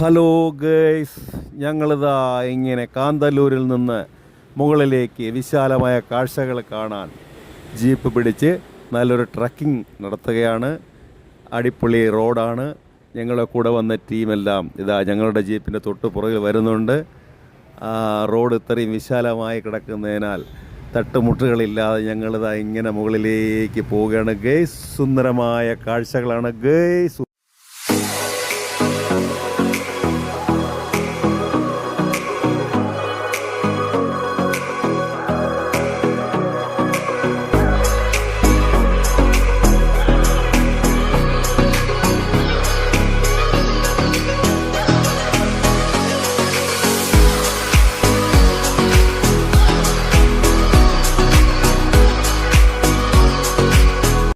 Hello guys, ഞങ്ങളിതാ ഇങ്ങനെ കാന്തല്ലൂരിൽ നിന്ന് മുകളിലേക്ക് വിശാലമായ കാഴ്ചകൾ കാണാൻ ജീപ്പ് പിടിച്ച് നല്ലൊരു ട്രക്കിംഗ് നടത്തുകയാണ്. അടിപൊളി റോഡാണ്. ഞങ്ങളുടെ കൂടെ വന്ന ടീമെല്ലാം ഇതാ ഞങ്ങളുടെ ജീപ്പിൻ്റെ തൊട്ട് പുറകിൽ വരുന്നുണ്ട്. റോഡ് ഇത്രയും വിശാലമായി കിടക്കുന്നതിനാൽ തട്ടുമുട്ടുകളില്ലാതെ ഞങ്ങളിതാ ഇങ്ങനെ മുകളിലേക്ക് പോവുകയാണ് ഗേയ്സ്. സുന്ദരമായ കാഴ്ചകളാണ് ഗേയ്സ്.